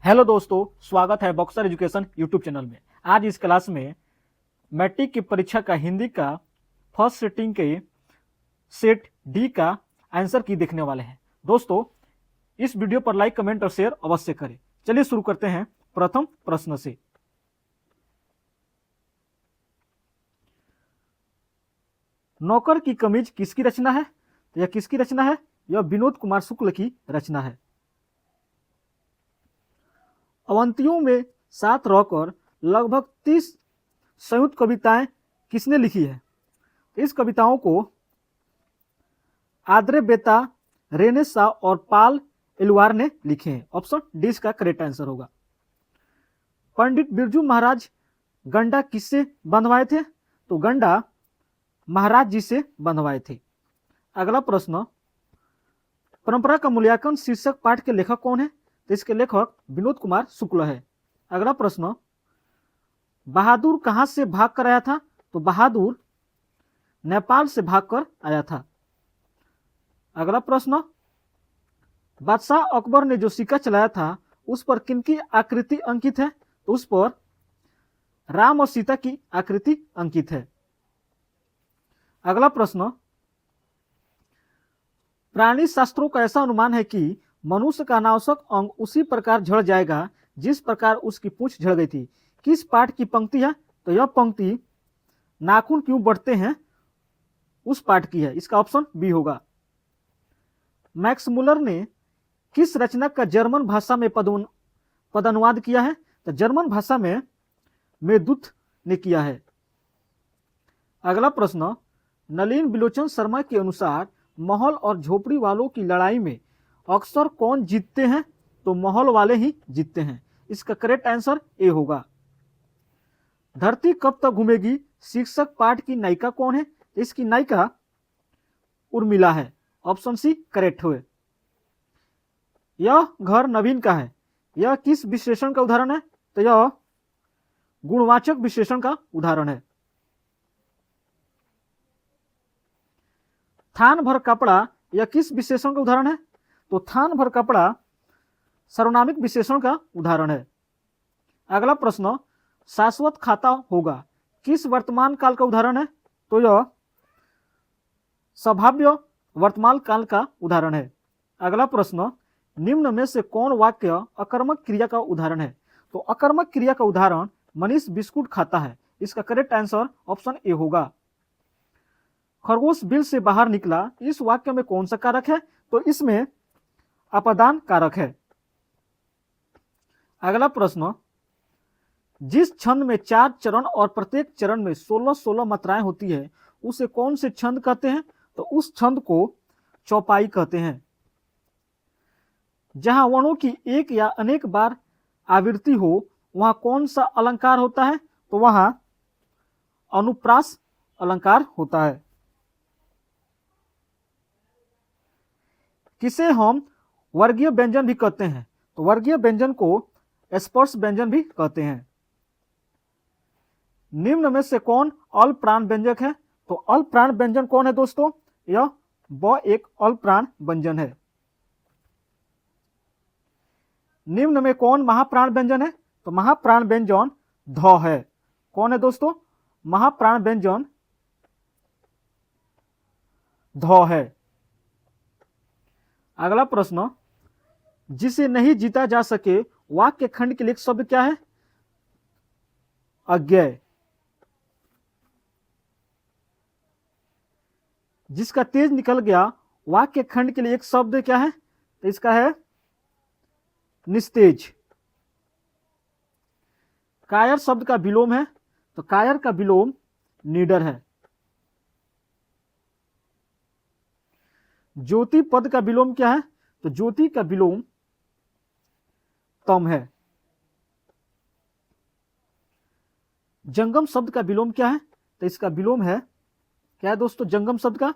Hello दोस्तों, स्वागत है बॉक्सर एजुकेशन यूट्यूब चैनल में। आज इस क्लास में मैट्रिक की परीक्षा का हिंदी का फर्स्ट सेटिंग के सेट डी का आंसर की देखने वाले हैं। दोस्तों, इस वीडियो पर लाइक, कमेंट और शेयर अवश्य करें। चलिए शुरू करते हैं प्रथम प्रश्न से। नौकर की कमीज किसकी रचना है? तो यह किसकी रचना है? यह विनोद कुमार शुक्ल की रचना है। अवंतियों में साथ रहकर लगभग 30 संयुक्त कविताएं किसने लिखी है? इस कविताओं को आद्रे बेता, रेने शाह और पाल एलवार ने लिखे हैं। ऑप्शन डी इसका करेक्ट आंसर होगा। पंडित बिरजू महाराज गंडा किससे बंधवाए थे? तो गंडा महाराज जी से बंधवाए थे। अगला प्रश्न, परंपरा का मूल्यांकन शीर्षक पाठ के लेखक कौन है? तो इसके लेखक विनोद कुमार शुक्ल है। अगला प्रश्न, बहादुर कहां से भाग कर आया था? तो बहादुर नेपाल से भागकर आया था। अगला प्रश्न, बादशाह अकबर ने जो सिक्का चलाया था उस पर किनकी आकृति अंकित है? तो उस पर राम और सीता की आकृति अंकित है। अगला प्रश्न, प्राणी शास्त्रों का ऐसा अनुमान है कि मनुष्य का अनावश्यक अंग उसी प्रकार झड़ जाएगा जिस प्रकार उसकी पूंछ झड़ गई थी। किस पाठ की पंक्ति है? तो यह पंक्ति नाखून क्यों बढ़ते हैं उस पाठ की है। इसका ऑप्शन बी होगा। मैक्स मुलर ने किस रचना का जर्मन भाषा में पदानुवाद किया है? तो जर्मन भाषा में मेदूत ने किया है। अगला प्रश्न, नलिन बिलोचन शर्मा के अनुसार महल और झोपड़ी वालों की लड़ाई में अक्सर कौन जीतते हैं? तो महल वाले ही जीतते हैं। इसका करेक्ट आंसर ए होगा। धरती कब तक घूमेगी शीर्षक पाठ की नायिका कौन है? इसकी नायिका उर्मिला है। ऑप्शन सी करेक्ट हुए। यह घर नवीन का है, यह किस विशेषण का उदाहरण है? तो यह गुणवाचक विशेषण का उदाहरण है। थान भर कपड़ा यह किस विशेषण का उदाहरण है? तो थान भर कपड़ा सर्वनामिक विशेषण का उदाहरण है। अगला प्रश्न, शाश्वत खाता होगा किस वर्तमान काल का उदाहरण है? तो यह संभाव्य वर्तमान काल का उदाहरण है। अगला प्रश्न, निम्न में से कौन वाक्य अकर्मक क्रिया का उदाहरण है? तो अकर्मक क्रिया का उदाहरण मनीष बिस्कुट खाता है। इसका करेक्ट आंसर ऑप्शन ए होगा। खरगोश बिल से बाहर निकला, इस वाक्य में कौन सा कारक है? तो इसमें अपादान कारक है। अगला प्रश्न, जिस छंद में 4 चरण और प्रत्येक चरण में 16-16 मात्राएं होती है उसे कौन से छंद कहते हैं? तो उस छंद को चौपाई कहते हैं। जहां वर्णों की एक या अनेक बार आवृत्ति हो वहां कौन सा अलंकार होता है? तो वहां अनुप्रास अलंकार होता है। किसे हम वर्गीय व्यंजन भी कहते हैं? तो वर्गीय व्यंजन को स्पर्श व्यंजन भी कहते हैं। निम्न में से कौन अल प्राण व्यंजक है? तो अल प्राण व्यंजन कौन है दोस्तों? यह ब एक अल प्राण व्यंजन है। निम्न में कौन महाप्राण व्यंजन है? तो महाप्राण व्यंजन ध है। कौन है दोस्तों? महाप्राण व्यंजन ध है। अगला प्रश्न, जिसे नहीं जीता जा सके वाक्य खंड के लिए एक शब्द क्या है? अज्ञेय। जिसका तेज निकल गया वाक्य खंड के लिए एक शब्द क्या है? तो इसका है निस्तेज। कायर शब्द का विलोम है, तो कायर का विलोम नीडर है। ज्योति पद का विलोम क्या है? तो ज्योति का विलोम तम है। जंगम शब्द का विलोम क्या है? तो इसका विलोम है क्या है दोस्तों? जंगम शब्द का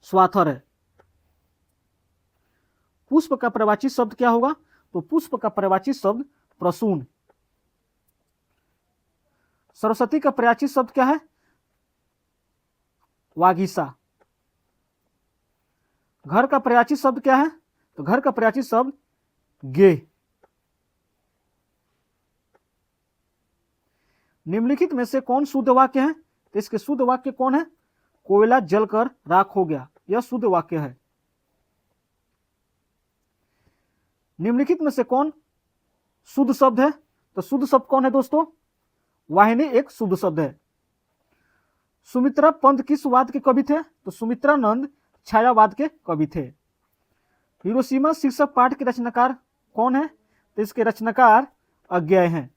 स्वाथर है। पुष्प का प्रवाची शब्द क्या होगा? तो पुष्प का प्रवाची शब्द प्रसून। सरस्वती का प्रवाची शब्द क्या है? वागीसा। घर का प्रयाची शब्द क्या है? तो घर का प्रयाची शब्द गे। निम्नलिखित में से कौन शुद्ध वाक्य है? तो इसके शुद्ध वाक्य कौन है? कोयला जलकर राख हो गया, यह शुद्ध वाक्य है। निम्नलिखित में से कौन शुद्ध शब्द है? तो शुद्ध शब्द कौन है दोस्तों? वाहिनी एक शुद्ध शब्द है। सुमित्रा पंत किस वाद के कवि थे? तो सुमित्रानंद छायावाद के कवि थे। हिरोशिमा शीर्षक पाठ के रचनाकार कौन है? तो इसके रचनाकार अज्ञेय हैं।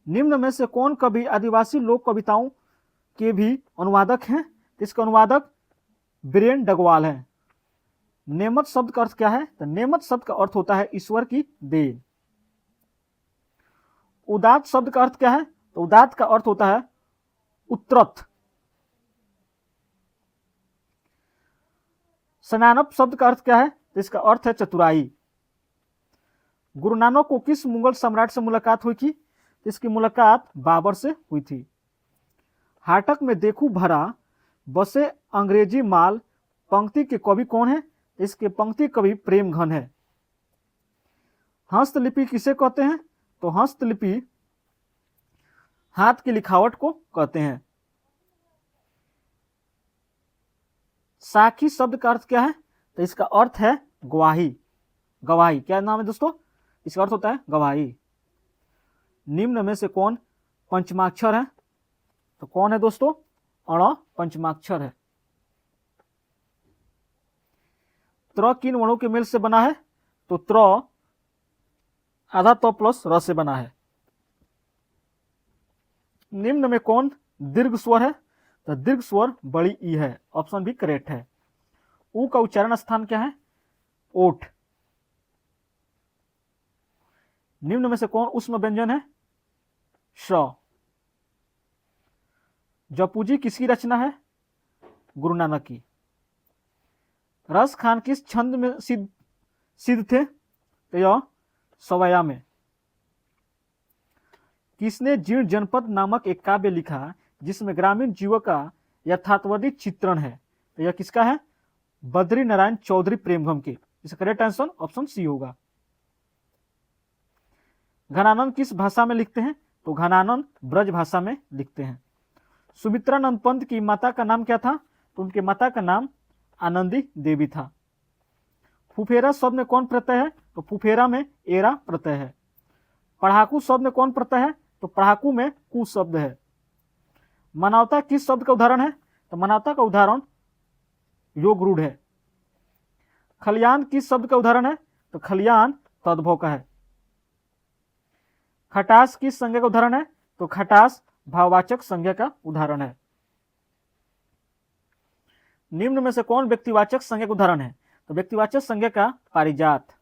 निम्न में से कौन कवि आदिवासी लोक कविताओं के भी अनुवादक हैं? तो इसका अनुवादक बीरेन डगवाल है। नेमत शब्द का अर्थ क्या है? तो नेमत शब्द का अर्थ होता है ईश्वर की देन। उदात शब्द का अर्थ क्या है? तो उदात का अर्थ होता है उत्तरत। सनानप शब्द का अर्थ क्या है? तो इसका अर्थ है चतुराई। गुरु नानक को किस मुगल सम्राट से मुलाकात हुई थी? तो इसकी मुलाकात बाबर से हुई थी। हाटक में देखू भरा बसे अंग्रेजी माल पंक्ति के कवि कौन है? इसके पंक्ति कवि प्रेम घन है। हस्तलिपि किसे कहते हैं? तो हस्तलिपि हाथ की लिखावट को कहते हैं। साखी शब्द का अर्थ क्या है? तो इसका अर्थ है गवाही। गवाही क्या नाम है दोस्तों? इसका अर्थ होता है गवाही। निम्न में से कौन पंचमाक्षर है? तो कौन है दोस्तों? अण पंचमाक्षर है। त्र किन वर्णों के मेल से बना है? तो त्र आधा त प्लस र से बना है। निम्न में कौन दीर्घ स्वर है? तो दीर्घ स्वर बड़ी ई है। ऑप्शन भी करेक्ट है। ऊ का उच्चारण स्थान क्या है? ओठ। निम्न में से कौन उष्म व्यंजन है? श। जपूजी किसकी रचना है? गुरु नानक की। रस खान किस छंद में सिद्ध थे? तो यह सवया में। किसने जीर्ण जनपद नामक एक काव्य लिखा जिसमें ग्रामीण जीवन का यथार्थवादी चित्रण है? तो यह किसका है? बद्री नारायण चौधरी प्रेमघम के। इसका करेक्ट आंसर ऑप्शन सी होगा। घनानंद किस भाषा में लिखते हैं? तो घनानंद ब्रज भाषा में लिखते हैं। सुमित्रानंद पंत की माता का नाम क्या था? तो उनके माता का नाम आनंदी देवी था। फुफेरा शब्द में कौन प्रत्यय है? तो फुफेरा में एरा प्रत्यय है। पढ़ाकू शब्द में कौन प्रत्यय है? तो पढ़ाकू में कु शब्द है। मानवता किस शब्द का उदाहरण है? तो मानवता का उदाहरण योग रूढ़ है। खलियान किस शब्द का उदाहरण है? तो खलियान तद्भव का है। खटास किस संज्ञा का उदाहरण है? तो खटास भाववाचक संज्ञा का उदाहरण है। निम्न में से कौन व्यक्तिवाचक संज्ञा का उदाहरण है? तो व्यक्तिवाचक संज्ञा का पारिजात।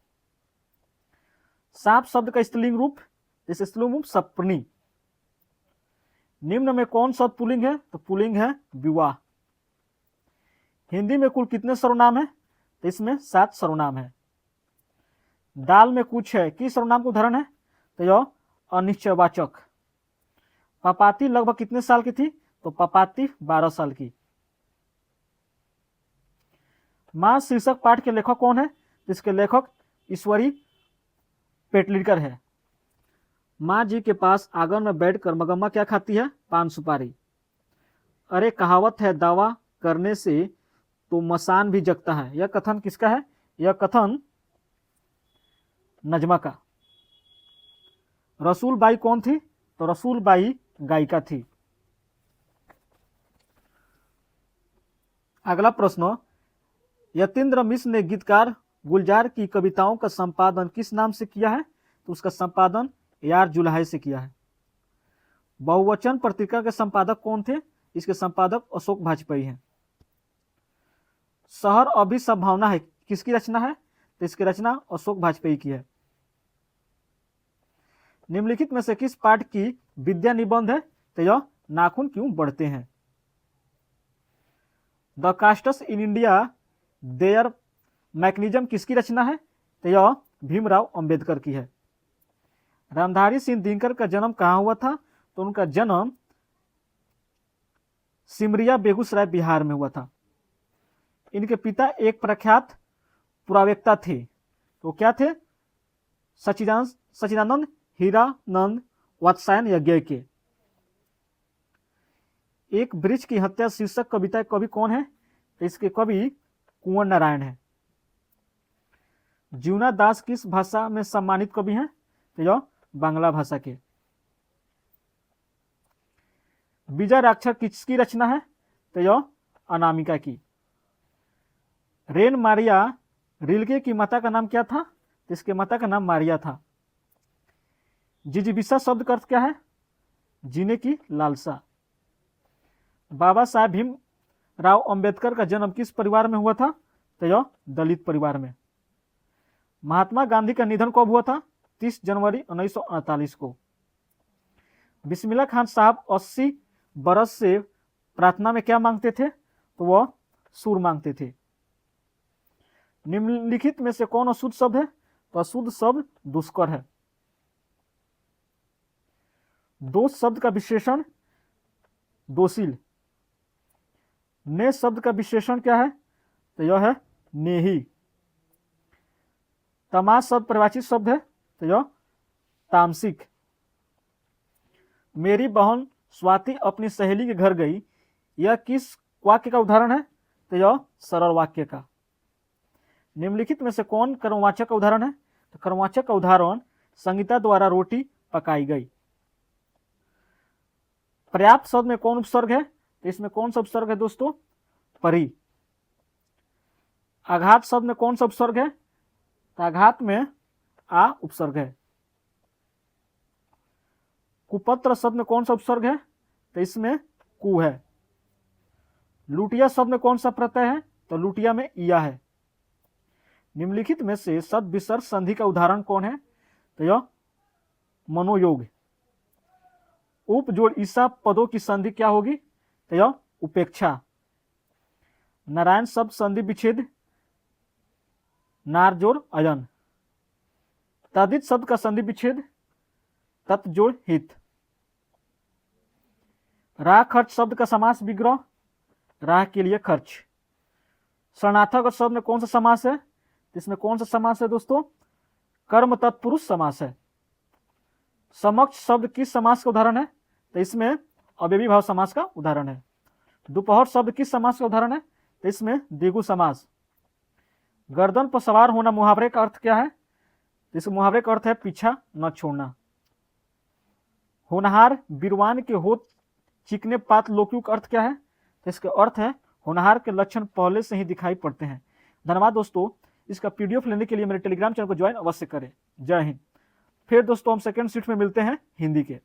सांप शब्द का स्त्रीलिंग रूप? इस स्त्रीलिंग रूप सप्तमी। निम्न में कौन शब्द पुल्लिंग है? तो पुल्लिंग है विवाह। हिंदी में कुल कितने सर्वनाम है? तो इसमें 7 सर्वनाम है। दाल में कुछ है किस सर्वनाम का उदाहरण है? तो यह अनिश्चयवाचक। पपाती लगभग कितने साल की थी? तो पपाती 12 साल की। मां शीर्षक पाठ के लेखक कौन है? इसके लेखक ईश्वरी पेटलिकर है। माँ जी के पास आंगन में बैठकर मगम्मा क्या खाती है? पान सुपारी। अरे कहावत है दावा करने से तो मसान भी जगता है, यह कथन किसका है? यह कथन नजमा का। रसूल बाई कौन थी? तो रसूल बाई गायिका थी। अगला प्रश्न, यतीन्द्र मिश्र ने गीतकार गुलजार की कविताओं का संपादन किस नाम से किया है? तो उसका संपादन यार जुलाहे से किया है। बहुवचन पत्रिका के संपादक कौन थे? इसके संपादक अशोक वाजपेयी हैं। शहर अभी संभावना है किसकी रचना है? तो इसकी रचना अशोक वाजपेयी की है। निम्नलिखित में से किस पाठ की विद्या निबंध है? तो यह नाखून क्यों बढ़ते हैं। The castes in India there mechanism किसकी रचना है? तो यह भीमराव अंबेडकर की है। रामधारी सिंह दिनकर का जन्म कहाँ हुआ था? तो उनका जन्म सिमरिया बेगूसराय बिहार में हुआ था। इनके पिता एक प्रख्यात पुरावेत्ता थे। तो क्या थे? सचिदानंद हीरानंद वात्स्यायन यज्ञ के। एक वृक्ष की हत्या शीर्षक कविता कवि कौन है? तो इसके कवि कुंवर नारायण है। जीवना दास किस भाषा में सम्मानित कवि हैं? तो यह बांग्ला भाषा के। बीजाक्षर किसकी रचना है? तो यह अनामिका की। रेन मारिया रिल्के की माता का नाम क्या था? तो इसके माता का नाम मारिया था। जिजीविषा शब्द का अर्थ क्या है? जीने की लालसा। बाबा साहेब भीमराव अंबेडकर का जन्म किस परिवार में हुआ था? तो यह दलित परिवार में। महात्मा गांधी का निधन कब हुआ था? 30 जनवरी 1948 को। बिस्मिल्लाह खान साहब 80 बरस से प्रार्थना में क्या मांगते थे? तो वह सूर मांगते थे। निम्नलिखित में से कौन अशुद्ध शब्द है? तो अशुद्ध शब्द दुष्कर है। दोष शब्द का विशेषण दोषील। ने शब्द का विशेषण क्या है? तो यह है नेही। तमाश शब्द परिभाषित शब्द है, तो यह तामसिक। मेरी बहन स्वाति अपनी सहेली के घर गई, यह किस वाक्य का उदाहरण है? तो यह सरल वाक्य का। निम्नलिखित में से कौन कर्मवाचक का उदाहरण है? तो कर्मवाचक का उदाहरण संगीता द्वारा रोटी पकाई गई। पर्याप्त शब्द में कौन उपसर्ग है? तो इसमें कौन सा उपसर्ग है दोस्तों? परी। आघात शब्द में कौन सा उपसर्ग है? तो आघात में आ उपसर्ग है। कुपत्र शब्द में कौन सा उपसर्ग है? तो इसमें कु है। लुटिया शब्द में कौन सा प्रत्यय है? तो लुटिया में इया है। निम्नलिखित में से सद विसर्ग संधि का उदाहरण कौन है? तो यह मनोयोग। उप जोड़ ईसा पदों की संधि क्या होगी? तो यह उपेक्षा। नारायण शब्द संधि विच्छेद नार जोड़ अयन। तदित शब्द का संधि विच्छेद तत् जोड़ हित। राह खर्च शब्द का समास विग्रह राह के लिए खर्च। शरणार्थक शब्द में कौन सा समास है? इसमें कौन सा समास है दोस्तों? कर्म तत्पुरुष समास है। समक्ष शब्द किस समास का उदाहरण है? तो इसमें अव्ययी भाव समास का उदाहरण है। दोपहर शब्द किस समास का उदाहरण है? तो इसमें द्विगु समास। गर्दन पर सवार होना मुहावरे का अर्थ क्या है? इस मुहावरे का अर्थ है पीछा न छोड़ना। होनहार बिरवान के होत चिकने पात लोक्यु का अर्थ क्या है? तो इसका अर्थ है होनहार के लक्षण पहले से ही दिखाई पड़ते हैं। धन्यवाद दोस्तों। इसका पीडीएफ लेने के लिए मेरे टेलीग्राम चैनल को ज्वाइन अवश्य करें। जय हिंद। फिर दोस्तों हम सेकंड शिफ्ट में मिलते हैं हिंदी के।